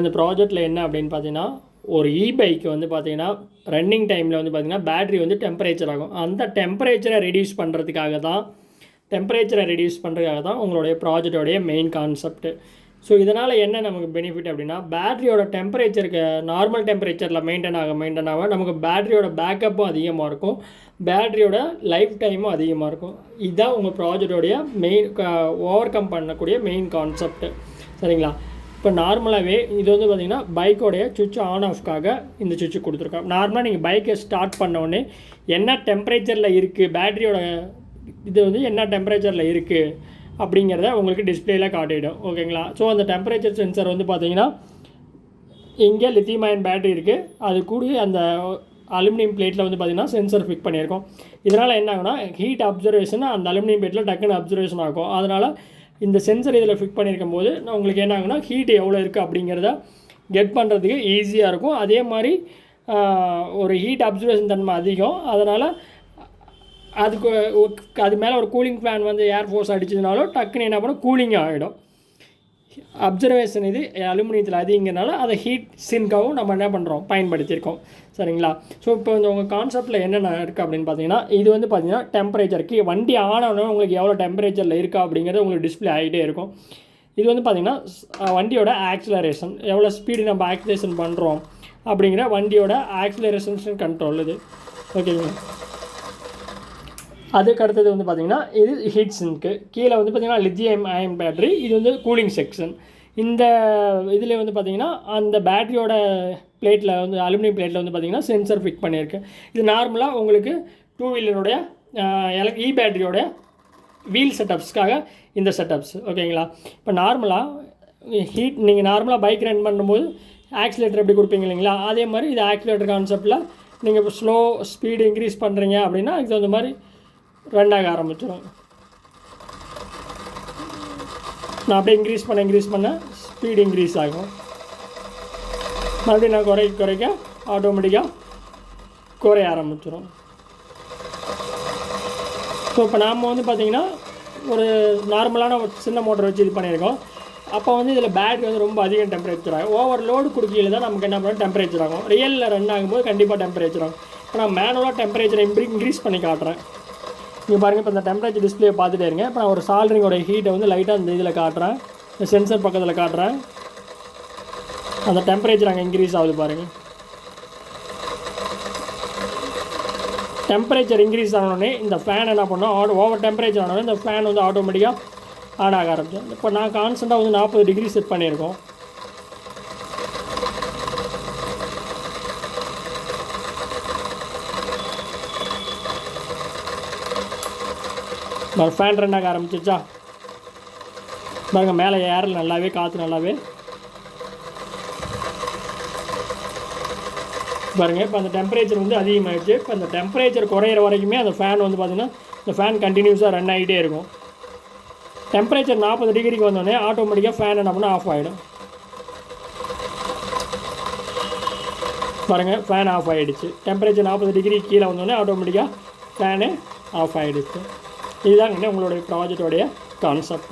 இந்த ப்ராஜெக்ட்டில் என்ன அப்படின்னு பார்த்தீங்கன்னா, ஒரு பைக் வந்து பார்த்தீங்கன்னா ரன்னிங் டைமில் வந்து பார்த்தீங்கன்னா பேட்ரி வந்து டெம்பரேச்சர் ஆகும். அந்த டெம்பரேச்சரை ரெடியூஸ் பண்ணுறதுக்காக தான் உங்களுடைய ப்ராஜெக்டோடைய மெயின் கான்செப்ட்டு. ஸோ இதனால் என்ன நமக்கு பெனிஃபிட் அப்படின்னா, பேட்ரியோட டெம்பரேச்சருக்கு நார்மல் டெம்பரேச்சரில் மெயின்டைன் ஆக நமக்கு பேட்ரியோட பேக்கப்பும் அதிகமாக இருக்கும், பேட்ரியோட லைஃப் டைமும் அதிகமாக இருக்கும். இதுதான் உங்கள் ப்ராஜெக்டோடைய மெயின் ஓவர் கம் பண்ணக்கூடிய மெயின் கான்செப்ட்டு. சரிங்களா? இப்போ நார்மலாகவே இது வந்து பார்த்திங்கன்னா பைக்கோடைய சுவிட்ச் ஆன் ஆஃப்காக இந்த சுவிட்ச் கொடுத்துருக்கோம். நார்மலாக நீங்கள் பைக்கை ஸ்டார்ட் பண்ணோடனே என்ன டெம்பரேச்சரில் இருக்குது, பேட்ரியோட இது வந்து என்ன டெம்பரேச்சரில் இருக்குது அப்படிங்கிறத உங்களுக்கு டிஸ்பிளேயில் காட்டிடும். ஓகேங்களா? ஸோ அந்த டெம்பரேச்சர் சென்சர் வந்து பார்த்திங்கன்னா இங்கே லித்தியம்-அயன் பேட்டரி இருக்குது, அது கூட அந்த அலுமினியம் பிளேட்டில் வந்து பார்த்திங்கன்னா சென்சர் ஃபிக்ஸ் பண்ணியிருக்கோம். இதனால் என்ன ஆகுனா, ஹீட் அப்சர்வேஷன் அந்த அலுமினியம் பிளேட்டில் டக்குன்னு அப்சர்வேஷன் ஆகும். அதனால் இந்த சென்சர் இதில் ஃபிக்ஸ் பண்ணியிருக்கும் போது உங்களுக்கு என்ன ஆகுனா, ஹீட் எவ்வளோ இருக்குது அப்படிங்கிறத கெட் பண்ணுறதுக்கு ஈஸியாக இருக்கும். அதே மாதிரி ஒரு ஹீட் அப்சர்வேஷன் தன்மை அதிகம். அதனால் அது மேலே ஒரு கூலிங் ஃபேன் வந்து ஏர் ஃபோர்ஸ் அடிச்சதுனாலும் டக்குன்னு என்ன பண்ணணும், கூலிங் ஆகிடும். அப்சர்வேஷன் இது அலுமினியத்தில் அதிகங்கிறனால அதை ஹீட் சிங்காகவும் நம்ம என்ன பண்ணுறோம், பயன்படுத்தியிருக்கோம். சரிங்களா? ஸோ இப்போ இந்த உங்கள் கான்செப்ட்டில் என்னென்ன இருக்குது அப்படின்னு பார்த்தீங்கன்னா, இது வந்து பார்த்தீங்கன்னா டெம்பரேச்சருக்கு வண்டி ஆனவுடனே உங்களுக்கு எவ்வளோ டெம்பரேச்சரில் இருக்கா அப்படிங்கிறது உங்களுக்கு டிஸ்பிளே ஆகிட்டே இருக்கும். இது வந்து பார்த்திங்கன்னா வண்டியோட ஆக்சிலரேஷன், எவ்வளோ ஸ்பீடு நம்ம ஆக்சிலேஷன் பண்ணுறோம் அப்படிங்கிற வண்டியோட ஆக்சிலரேஷன் கண்ட்ரோல் இது. ஓகேங்களா? அதுக்கு அடுத்தது வந்து பார்த்திங்கன்னா இது ஹீட் சிங்க்கு. கீழே வந்து பார்த்திங்கன்னா லித்தியம்-அயன் பேட்டரி, இது வந்து கூலிங் செக்ஷன். இந்த இதில் வந்து பார்த்திங்கன்னா அந்த பேட்டரியோட பிளேட்டில் வந்து அலுமினியம் பிளேட்டில் வந்து பார்த்திங்கன்னா சென்சர் ஃபிக்ஸ் பண்ணியிருக்கு. இது நார்மலாக உங்களுக்கு 2 வீலருடைய பேட்டரியோடைய வீல் செட்டப்ஸ்க்காக இந்த செட்டப்ஸ். ஓகேங்களா? இப்போ நார்மலாக நீங்கள் நார்மலாக பைக் ரன் பண்ணும்போது ஆக்சிலேட்டர் எப்படி கொடுப்பீங்க இல்லைங்களா, அதே மாதிரி இது ஆக்சிலேட்டர் கான்செப்டில் நீங்கள் இப்போ ஸ்லோ ஸ்பீடு இன்க்ரீஸ் பண்ணுறீங்க அப்படின்னா இது அந்த மாதிரி ரன் ஆக ஆரம்பிச்சிடும். நான் அப்படியே இன்க்ரீஸ் பண்ண ஸ்பீடு இன்க்ரீஸ் ஆகும். மறுபடியும் நான் குறைக்க ஆட்டோமேட்டிக்காக குறைய ஆரம்பிச்சிடும். ஸோ இப்போ நாம் வந்து பார்த்திங்கன்னா ஒரு நார்மலான ஒரு சின்ன மோட்டர் வச்சு இது பண்ணியிருக்கோம். அப்போ வந்து இதில் பேட்டரி வந்து ரொம்ப அதிகம் டெம்பரேச்சர் ஆகும். ஓவர் லோடு கொடுக்கையில் தான் நமக்கு என்ன பண்ணணும், டெம்பரேச்சர் ஆகும். ரியலில் ரன் ஆகும்போது கண்டிப்பாக டெம்பரேச்சர் ஆகும். இப்போ நான் மேனுவலாக டெம்பரேச்சரை இன்க்ரீஸ் பண்ணி காட்டுறேன். நீங்கள் பாருங்கள், இப்போ இந்த டெம்பரேச்சர் டிஸ்பிளே பார்த்துட்டே இருங்க. இப்போ நான் ஒரு சால்ட்ரிங்கோட ஹீட்டை வந்து லைட்டாக இந்த இதில் காட்டுறேன், இந்த சென்சர் பக்கத்தில் காட்டுறேன். அந்த டெம்பரேச்சர் அங்கே இன்க்ரீஸ் ஆகுது பாருங்கள். டெம்பரேச்சர் இன்க்ரீஸ் ஆனோடனே இந்த ஃபேன் என்ன பண்ணோம், ஓவர் டெம்பரேச்சர் ஆனோடனே இந்த ஃபேன் வந்து ஆட்டோமேட்டிக்காக ஆன் ஆக ஆரம்பிச்சோம். இப்போ நான் கான்ஸ்டண்ட்டாக வந்து 40 டிகிரி செட் பண்ணியிருக்கோம். ஃபேன் ரன் ஆக ஆரம்பிச்சிருச்சா பாருங்கள். மேலே ஏரில் நல்லாவே காற்று நல்லாவே பாருங்கள். இப்போ அந்த டெம்பரேச்சர் வந்து அதிகமாகிடுச்சு. இப்போ அந்த டெம்பரேச்சர் குறையிற வரைக்குமே அந்த ஃபேன் வந்து பார்த்திங்கன்னா இந்த ஃபேன் கண்டினியூஸாக ரன் ஆகிட்டே இருக்கும். டெம்பரேச்சர் 40 டிகிரிக்கு வந்தோடனே ஆட்டோமேட்டிக்காக ஃபேன் என்ன பண்ணால் ஆஃப் ஆகிடும். பாருங்கள், ஃபேன் ஆஃப் ஆகிடுச்சு. டெம்பரேச்சர் 40 டிகிரி கீழே வந்தோடனே ஆட்டோமேட்டிக்காக ஃபேனு ஆஃப் ஆகிடுச்சு. இதுதாங்க உங்களுடைய ப்ராஜெக்டோடைய கான்செப்ட்.